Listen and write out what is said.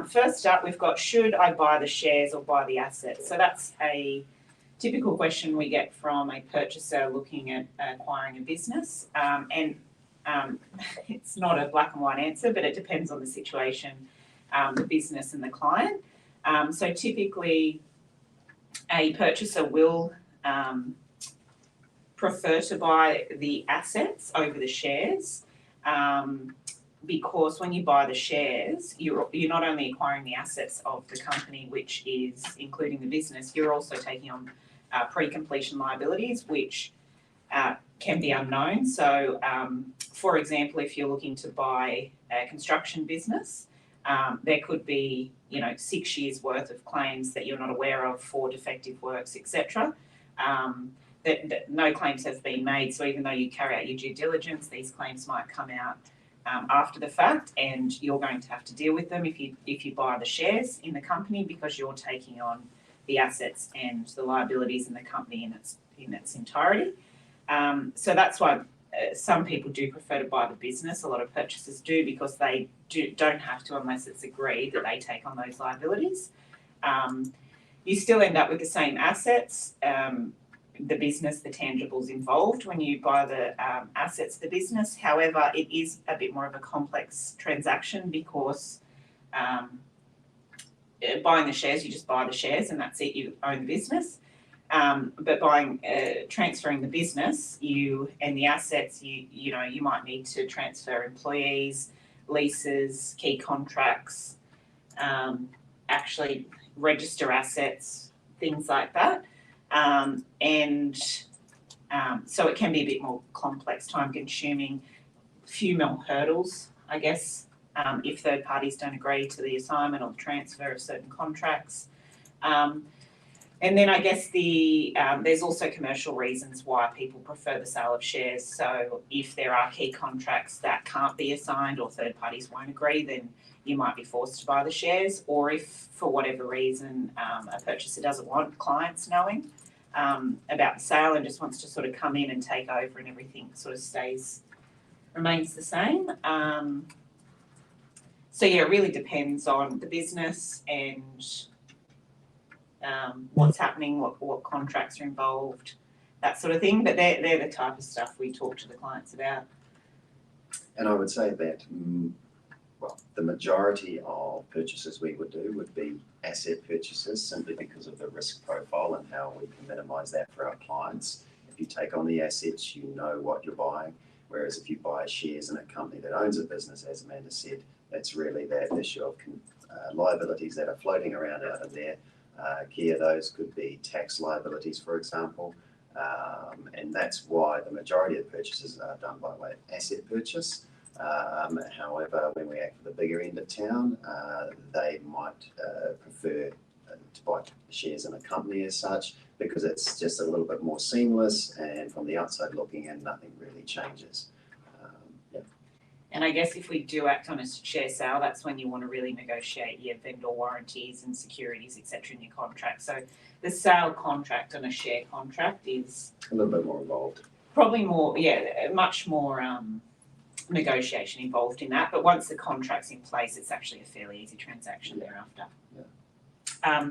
First up, we've got, should I buy the shares or buy the assets? So that's a typical question we get from a purchaser looking at acquiring a business. It's not a black and white answer, but it depends on the situation, the business and the client. So typically a purchaser will prefer to buy the assets over the shares, because when you buy the shares, you're not only acquiring the assets of the company, which is including the business, you're also taking on pre-completion liabilities, which can be unknown. So, for example, if you're looking to buy a construction business, there could be 6 years worth of claims that you're not aware of for defective works, etc. That no claims have been made. So even though you carry out your due diligence, these claims might come out after the fact, and you're going to have to deal with them if you buy the shares in the company, because you're taking on the assets and the liabilities in the company in its entirety. So that's why some people do prefer to buy the business. A lot of purchasers do, because they don't have to, unless it's agreed that they take on those liabilities. You still end up with the same assets, the business, the tangibles involved when you buy the assets of the business. However, it is a bit more of a complex transaction, because buying the shares, you just buy the shares and that's it, you own the business. But transferring the business, and the assets, you might need to transfer employees, leases, key contracts, actually register assets, things like that. So it can be a bit more complex, time consuming, few more hurdles, I guess, if third parties don't agree to the assignment or the transfer of certain contracts. And then I guess there's also commercial reasons why people prefer the sale of shares. So if there are key contracts that can't be assigned or third parties won't agree, then you might be forced to buy the shares. Or if for whatever reason a purchaser doesn't want clients knowing about the sale and just wants to sort of come in and take over, and everything sort of remains the same. So yeah, it really depends on the business and what's happening, what contracts are involved, that sort of thing. But they're the type of stuff we talk to the clients about. And I would say that, the majority of purchases we would do would be asset purchases, simply because of the risk profile and how we can minimise that for our clients. If you take on the assets, you know what you're buying. Whereas if you buy shares in a company that owns a business, as Amanda said, that's really that issue of liabilities that are floating around out of there. Key of those could be tax liabilities, for example. And that's why the majority of purchases are done by way of asset purchase. However, when we act for the bigger end of town, they might prefer to buy shares in a company as such, because it's just a little bit more seamless, and from the outside looking in, nothing really changes. And I guess if we do act on a share sale, that's when you want to really negotiate your vendor warranties and securities, etc., in your contract. So the sale contract on a share contract is a little bit more involved. Probably more, much more negotiation involved in that. But once the contract's in place, it's actually a fairly easy transaction thereafter. Yeah.